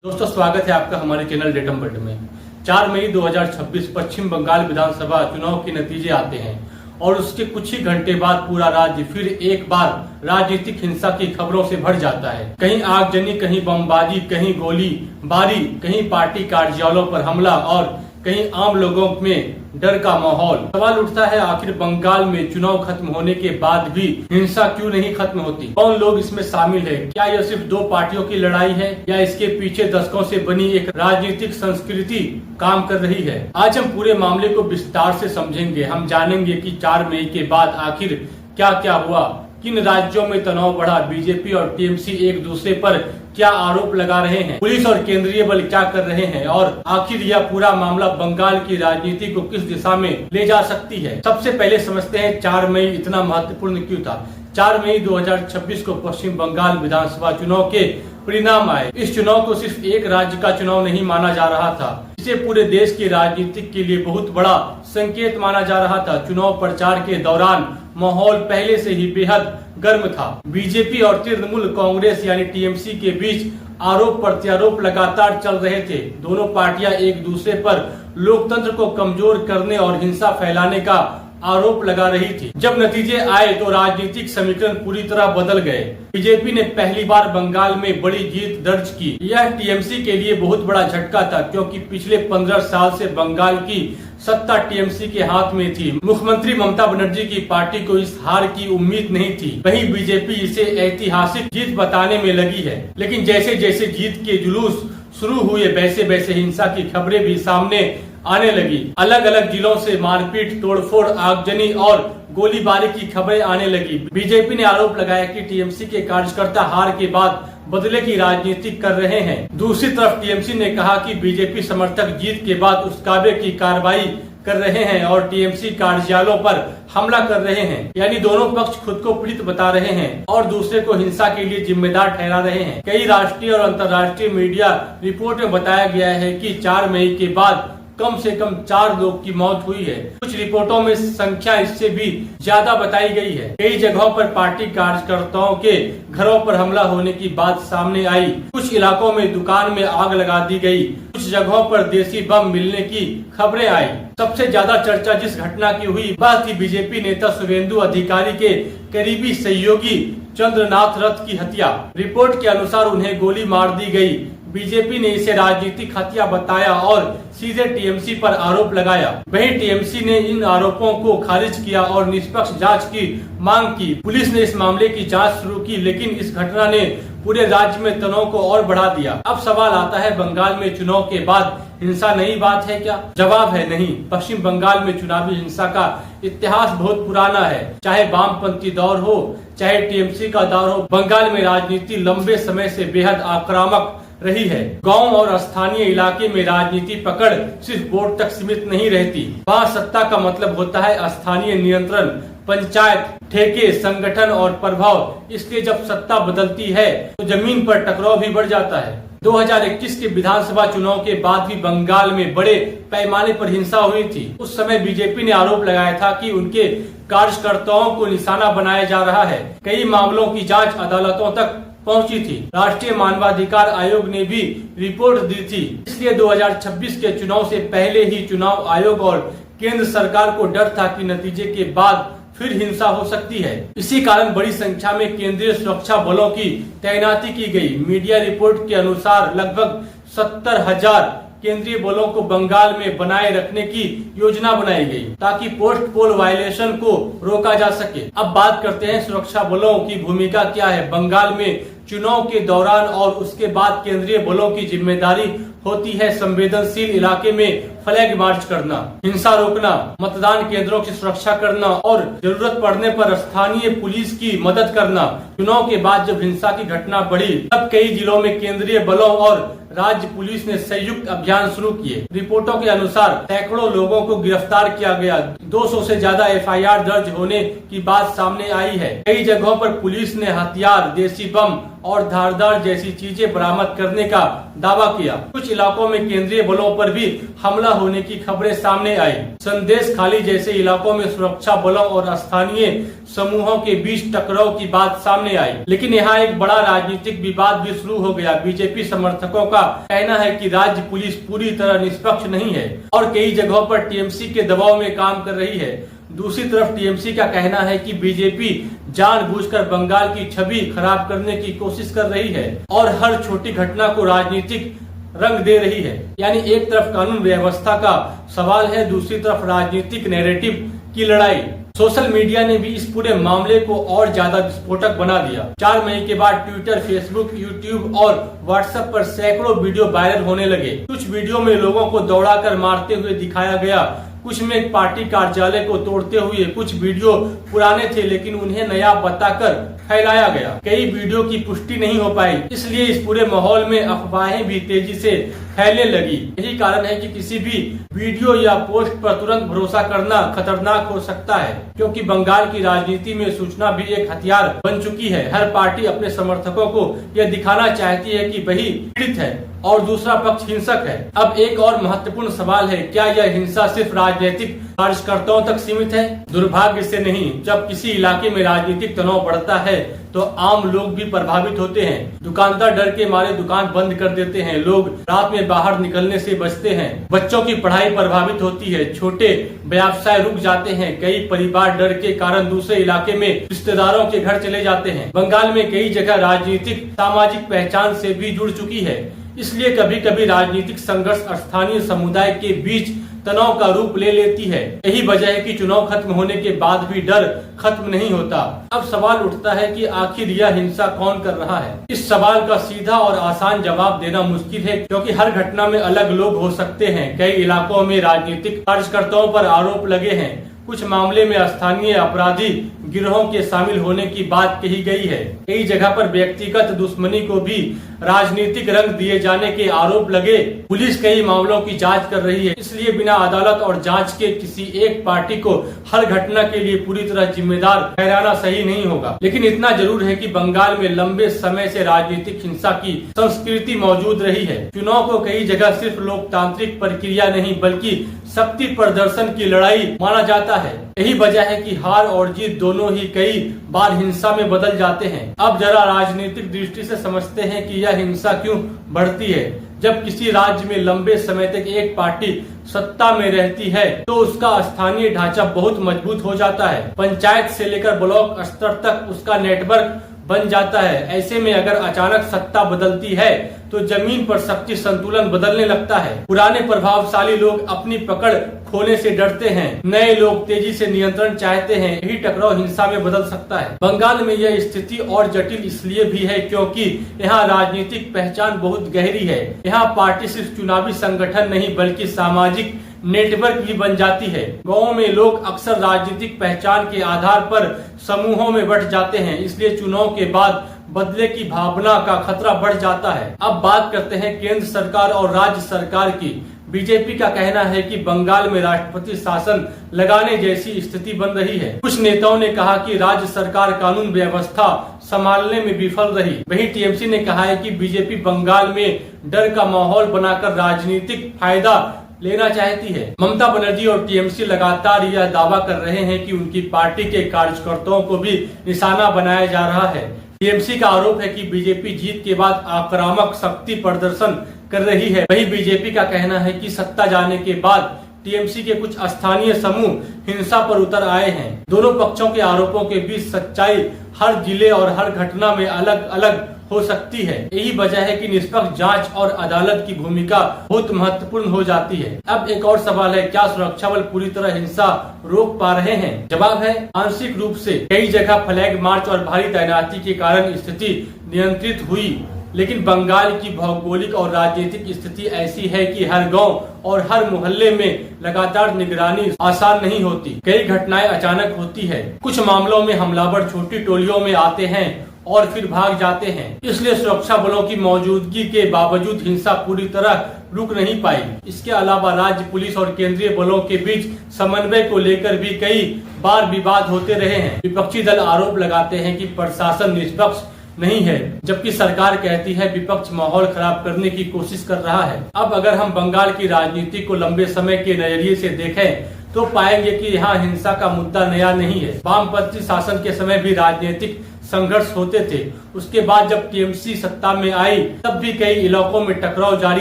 दोस्तों स्वागत है आपका हमारे चैनल डेटम वर्ल्ड में। 4 मई 2026 पश्चिम बंगाल विधानसभा चुनाव के नतीजे आते हैं और उसके कुछ ही घंटे बाद पूरा राज्य फिर एक बार राजनीतिक हिंसा की खबरों से भर जाता है। कहीं आगजनी, कहीं बमबाजी, कहीं गोलीबारी, कहीं पार्टी कार्यालयों पर हमला और कहीं आम लोगों में डर का माहौल। सवाल उठता है, आखिर बंगाल में चुनाव खत्म होने के बाद भी हिंसा क्यों नहीं खत्म होती? कौन लोग इसमें शामिल है? क्या यह सिर्फ दो पार्टियों की लड़ाई है या इसके पीछे दशकों से बनी एक राजनीतिक संस्कृति काम कर रही है? आज हम पूरे मामले को विस्तार से समझेंगे। हम जानेंगे कि 4 मई के बाद आखिर क्या क्या हुआ, किन राज्यों में तनाव बढ़ा, बीजेपी और टीएमसी एक दूसरे पर क्या आरोप लगा रहे हैं, पुलिस और केंद्रीय बल क्या कर रहे हैं और आखिर यह पूरा मामला बंगाल की राजनीति को किस दिशा में ले जा सकती है। सबसे पहले समझते हैं 4 मई इतना महत्वपूर्ण क्यों था। 4 मई 2026 को पश्चिम बंगाल विधानसभा चुनाव के परिणाम आए। इस चुनाव को सिर्फ एक राज्य का चुनाव नहीं माना जा रहा था, इसे पूरे देश की राजनीति के लिए बहुत बड़ा संकेत माना जा रहा था। चुनाव प्रचार के दौरान माहौल पहले से ही बेहद गर्म था। बीजेपी और तृणमूल कांग्रेस यानी टीएमसी के बीच आरोप प्रत्यारोप लगातार चल रहे थे। दोनों पार्टियां एक दूसरे पर लोकतंत्र को कमजोर करने और हिंसा फैलाने का आरोप लगा रही थी। जब नतीजे आए तो राजनीतिक समीकरण पूरी तरह बदल गए। बीजेपी ने पहली बार बंगाल में बड़ी जीत दर्ज की। यह टीएमसी के लिए बहुत बड़ा झटका था क्योंकि पिछले 15 साल से बंगाल की सत्ता टीएमसी के हाथ में थी। मुख्यमंत्री ममता बनर्जी की पार्टी को इस हार की उम्मीद नहीं थी। वहीं बीजेपी इसे ऐतिहासिक जीत बताने में लगी है। लेकिन जैसे जैसे जीत के जुलूस शुरू हुए वैसे वैसे हिंसा की खबरें भी सामने आने लगी। अलग अलग जिलों से मारपीट, तोड़फोड़, आगजनी और गोलीबारी की खबरें आने लगी। बीजेपी ने आरोप लगाया कि टीएमसी के कार्यकर्ता हार के बाद बदले की राजनीति कर रहे हैं। दूसरी तरफ टीएमसी ने कहा कि बीजेपी समर्थक जीत के बाद उस्कावे की कार्रवाई कर रहे हैं और टीएमसी कार्यालयों पर हमला कर रहे हैं। यानी दोनों पक्ष खुद को पीड़ित बता रहे हैं और दूसरे को हिंसा के लिए जिम्मेदार ठहरा रहे हैं। कई राष्ट्रीय और अंतर्राष्ट्रीय मीडिया रिपोर्ट में बताया गया है कि 4 मई के बाद कम से कम 4 लोग की मौत हुई है। कुछ रिपोर्टों में संख्या इससे भी ज्यादा बताई गई है। कई जगहों पर पार्टी कार्यकर्ताओं के घरों पर हमला होने की बात सामने आई। कुछ इलाकों में दुकान में आग लगा दी गई। कुछ जगहों पर देसी बम मिलने की खबरें आई। सबसे ज्यादा चर्चा जिस घटना की हुई वह थी बीजेपी नेता शुभेंदु अधिकारी के करीबी सहयोगी चंद्रनाथ रथ की हत्या। रिपोर्ट के अनुसार उन्हें गोली मार दी गई। बीजेपी ने इसे राजनीतिक हत्या बताया और सीधे टीएमसी पर आरोप लगाया। वहीं टीएमसी ने इन आरोपों को खारिज किया और निष्पक्ष जांच की मांग की। पुलिस ने इस मामले की जांच शुरू की, लेकिन इस घटना ने पूरे राज्य में तनाव को और बढ़ा दिया। अब सवाल आता है, बंगाल में चुनाव के बाद हिंसा नई बात है क्या? जवाब है नहीं। पश्चिम बंगाल में चुनावी हिंसा का इतिहास बहुत पुराना है। चाहे वामपंथी दौर हो, चाहे टीएमसी का दौर हो, बंगाल में राजनीति लंबे समय से बेहद आक्रामक रही है। गांव और स्थानीय इलाके में राजनीति पकड़ सिर्फ वोट तक सीमित नहीं रहती। वहाँ सत्ता का मतलब होता है स्थानीय नियंत्रण, पंचायत, ठेके, संगठन और प्रभाव। इसलिए जब सत्ता बदलती है तो जमीन पर टकराव भी बढ़ जाता है। 2021 के विधानसभा चुनाव के बाद भी बंगाल में बड़े पैमाने पर हिंसा हुई थी। उस समय बीजेपी ने आरोप लगाया था कि उनके कार्यकर्ताओं को निशाना बनाया जा रहा है। कई मामलों की जांच अदालतों तक पहुंची थी। राष्ट्रीय मानवाधिकार आयोग ने भी रिपोर्ट दी थी। इसलिए 2026 के चुनाव से पहले ही चुनाव आयोग और केंद्र सरकार को डर था कि नतीजे के बाद फिर हिंसा हो सकती है। इसी कारण बड़ी संख्या में केंद्रीय सुरक्षा बलों की तैनाती की गई। मीडिया रिपोर्ट के अनुसार लगभग 70,000 केंद्रीय बलों को बंगाल में बनाए रखने की योजना बनाई गई ताकि पोस्ट पोल वायलेशन को रोका जा सके। अब बात करते हैं सुरक्षा बलों की भूमिका क्या है। बंगाल में चुनाव के दौरान और उसके बाद केंद्रीय बलों की जिम्मेदारी होती है संवेदनशील इलाके में फ्लैग मार्च करना, हिंसा रोकना, मतदान केंद्रों की सुरक्षा करना और जरूरत पड़ने पर स्थानीय पुलिस की मदद करना। चुनाव के बाद जब हिंसा की घटना बढ़ी तब कई जिलों में केंद्रीय बलों और राज्य पुलिस ने संयुक्त अभियान शुरू किए। रिपोर्टों के अनुसार सैकड़ों लोगों को गिरफ्तार किया गया। 200 से ज्यादा एफआईआर दर्ज होने की बात सामने आई है। कई जगहों पर पुलिस ने हथियार, देसी बम और धारदार जैसी चीजें बरामद करने का दावा किया। कुछ इलाकों में केंद्रीय बलों पर भी हमला हमला होने की खबरें सामने आई। संदेश खाली जैसे इलाकों में सुरक्षा बलों और स्थानीय समूहों के बीच टकराव की बात सामने आई। लेकिन यहाँ एक बड़ा राजनीतिक विवाद भी शुरू हो गया। बीजेपी समर्थकों का कहना है कि राज्य पुलिस पूरी तरह निष्पक्ष नहीं है और कई जगहों पर टीएमसी के दबाव में काम कर रही है। दूसरी तरफ टीएमसी का कहना है कि बीजेपी जानबूझकर बंगाल की छवि खराब करने की कोशिश कर रही है और हर छोटी घटना को राजनीतिक रंग दे रही है। यानी एक तरफ कानून व्यवस्था का सवाल है, दूसरी तरफ राजनीतिक नैरेटिव की लड़ाई। सोशल मीडिया ने भी इस पूरे मामले को और ज्यादा विस्फोटक बना दिया। 4 मई के बाद ट्विटर, फेसबुक, यूट्यूब और व्हाट्सएप पर सैकड़ों वीडियो वायरल होने लगे। कुछ वीडियो में लोगों को दौड़ाकर मारते हुए दिखाया गया, कुछ में एक पार्टी कार्यालय को तोड़ते हुए। कुछ वीडियो पुराने थे लेकिन उन्हें नया बताकर फैलाया गया। कई वीडियो की पुष्टि नहीं हो पाई, इसलिए इस पूरे माहौल में अफवाहें भी तेजी से फैलने लगी। यही कारण है कि किसी भी वीडियो या पोस्ट पर तुरंत भरोसा करना खतरनाक हो सकता है, क्योंकि बंगाल की राजनीति में सूचना भी एक हथियार बन चुकी है। हर पार्टी अपने समर्थकों को यह दिखाना चाहती है कि वही पीड़ित है और दूसरा पक्ष हिंसक है। अब एक और महत्वपूर्ण सवाल है, क्या यह हिंसा सिर्फ राजनीतिक कार्यकर्ताओं तक सीमित है? दुर्भाग्य से नहीं। जब किसी इलाके में राजनीतिक तनाव बढ़ता है तो आम लोग भी प्रभावित होते हैं। दुकानदार डर के मारे दुकान बंद कर देते हैं, लोग रात में बाहर निकलने से बचते हैं, बच्चों की पढ़ाई प्रभावित होती है, छोटे व्यवसाय रुक जाते हैं, कई परिवार डर के कारण दूसरे इलाके में रिश्तेदारों के घर चले जाते हैं। बंगाल में कई जगह राजनीतिक सामाजिक पहचान से भी जुड़ चुकी है, इसलिए कभी कभी राजनीतिक संघर्ष स्थानीय समुदाय के बीच तनाव का रूप ले लेती है। यही वजह है कि चुनाव खत्म होने के बाद भी डर खत्म नहीं होता। अब सवाल उठता है कि आखिर यह हिंसा कौन कर रहा है? इस सवाल का सीधा और आसान जवाब देना मुश्किल है, क्योंकि हर घटना में अलग लोग हो सकते हैं। कई इलाकों में राजनीतिक कार्यकर्ताओं पर आरोप लगे हैं, कुछ मामले में स्थानीय अपराधी गिरोहों के शामिल होने की बात कही गई है। कई जगह पर व्यक्तिगत दुश्मनी को भी राजनीतिक रंग दिए जाने के आरोप लगे। पुलिस कई मामलों की जांच कर रही है, इसलिए बिना अदालत और जांच के किसी एक पार्टी को हर घटना के लिए पूरी तरह जिम्मेदार ठहराना सही नहीं होगा। लेकिन इतना जरूर है कि बंगाल में लंबे समय से राजनीतिक हिंसा की संस्कृति मौजूद रही है। चुनाव को कई जगह सिर्फ लोकतांत्रिक प्रक्रिया नहीं बल्कि शक्ति प्रदर्शन की लड़ाई माना जाता है। यही वजह है कि हार और जीत दोनों ही कई बार हिंसा में बदल जाते हैं। अब जरा राजनीतिक दृष्टि से समझते हैं कि यह हिंसा क्यों बढ़ती है। जब किसी राज्य में लंबे समय तक एक पार्टी सत्ता में रहती है तो उसका स्थानीय ढांचा बहुत मजबूत हो जाता है। पंचायत से लेकर ब्लॉक स्तर तक उसका नेटवर्क बन जाता है। ऐसे में अगर अचानक सत्ता बदलती है तो जमीन पर शक्ति संतुलन बदलने लगता है। पुराने प्रभावशाली लोग अपनी पकड़ खोने से डरते हैं, नए लोग तेजी से नियंत्रण चाहते हैं। यही टकराव हिंसा में बदल सकता है। बंगाल में यह स्थिति और जटिल इसलिए भी है क्योंकि यहाँ राजनीतिक पहचान बहुत गहरी है। यहाँ पार्टी सिर्फ चुनावी संगठन नहीं बल्कि सामाजिक नेटवर्क भी बन जाती है। गाँव में लोग अक्सर राजनीतिक पहचान के आधार पर समूहों में बंट जाते हैं, इसलिए चुनाव के बाद बदले की भावना का खतरा बढ़ जाता है। अब बात करते हैं केंद्र सरकार और राज्य सरकार की। बीजेपी का कहना है कि बंगाल में राष्ट्रपति शासन लगाने जैसी स्थिति बन रही है। कुछ नेताओं ने कहा कि राज्य सरकार कानून व्यवस्था संभालने में विफल रही। वहीं टीएमसी ने कहा है कि बीजेपी बंगाल में डर का माहौल बनाकर राजनीतिक फायदा लेना चाहती है। ममता बनर्जी और टीएमसी लगातार यह दावा कर रहे हैं कि उनकी पार्टी के कार्यकर्ताओं को भी निशाना बनाया जा रहा है। टीएमसी का आरोप है कि बीजेपी जीत के बाद आक्रामक शक्ति प्रदर्शन कर रही है। वही बीजेपी का कहना है कि सत्ता जाने के बाद टीएमसी के कुछ स्थानीय समूह हिंसा पर उतर आए हैं। दोनों पक्षों के आरोपों के बीच सच्चाई हर जिले और हर घटना में अलग अलग हो सकती है। यही वजह है कि निष्पक्ष जांच और अदालत की भूमिका बहुत महत्वपूर्ण हो जाती है। अब एक और सवाल है, क्या सुरक्षा बल पूरी तरह हिंसा रोक पा रहे हैं? जवाब है आंशिक रूप से। कई जगह फ्लैग मार्च और भारी तैनाती के कारण स्थिति नियंत्रित हुई, लेकिन बंगाल की भौगोलिक और राजनीतिक स्थिति ऐसी है कि हर गांव और हर मोहल्ले में लगातार निगरानी आसान नहीं होती। कई घटनाएं अचानक होती है। कुछ मामलों में हमलावर छोटी टोलियों में आते हैं और फिर भाग जाते हैं। इसलिए सुरक्षा बलों की मौजूदगी के बावजूद हिंसा पूरी तरह रुक नहीं पाई। इसके अलावा राज्य पुलिस और केंद्रीय बलों के बीच समन्वय को लेकर भी कई बार विवाद होते रहे हैं। विपक्षी दल आरोप लगाते हैं कि प्रशासन निष्पक्ष नहीं है, जबकि सरकार कहती है विपक्ष माहौल खराब करने की कोशिश कर रहा है। अब अगर हम बंगाल की राजनीति को लंबे समय के नजरिए से देखें तो पाएंगे कि यहाँ हिंसा का मुद्दा नया नहीं है। वामपंथी शासन के समय भी राजनीतिक संघर्ष होते थे। उसके बाद जब टीएमसी सत्ता में आई तब भी कई इलाकों में टकराव जारी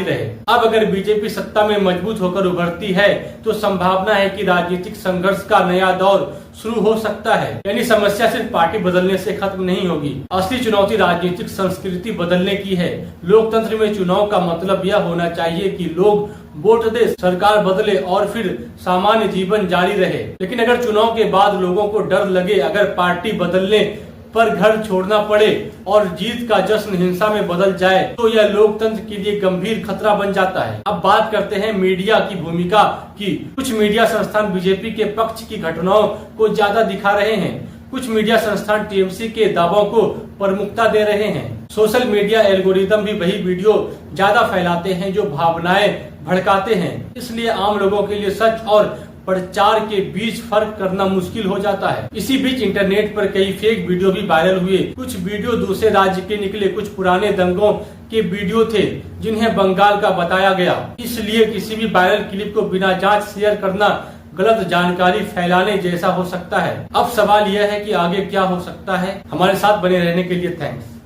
रहे। अब अगर बीजेपी सत्ता में मजबूत होकर उभरती है तो संभावना है कि राजनीतिक संघर्ष का नया दौर शुरू हो सकता है। यानी समस्या सिर्फ पार्टी बदलने से खत्म नहीं होगी, असली चुनौती राजनीतिक संस्कृति बदलने की है। लोकतंत्र में चुनाव का मतलब यह होना चाहिए कि लोग वोट दे, सरकार बदले और फिर सामान्य जीवन जारी रहे। लेकिन अगर चुनाव के बाद लोगों को डर लगे, अगर पार्टी बदलने पर घर छोड़ना पड़े और जीत का जश्न हिंसा में बदल जाए तो यह लोकतंत्र के लिए गंभीर खतरा बन जाता है। अब बात करते हैं मीडिया की भूमिका की। कुछ मीडिया संस्थान बीजेपी के पक्ष की घटनाओं को ज्यादा दिखा रहे हैं, कुछ मीडिया संस्थान टीएमसी के दावों को प्रमुखता दे रहे हैं। सोशल मीडिया एल्गोरिदम भी वही वीडियो ज्यादा फैलाते हैं जो भावनाएं भड़काते हैं। इसलिए आम लोगों के लिए सच और प्रचार के बीच फर्क करना मुश्किल हो जाता है। इसी बीच इंटरनेट पर कई फेक वीडियो भी वायरल हुए। कुछ वीडियो दूसरे राज्य के निकले, कुछ पुराने दंगों के वीडियो थे जिन्हें बंगाल का बताया गया। इसलिए किसी भी वायरल क्लिप को बिना जांच शेयर करना गलत जानकारी फैलाने जैसा हो सकता है। अब सवाल यह है कि आगे क्या हो सकता है। हमारे साथ बने रहने के लिए थैंक्स।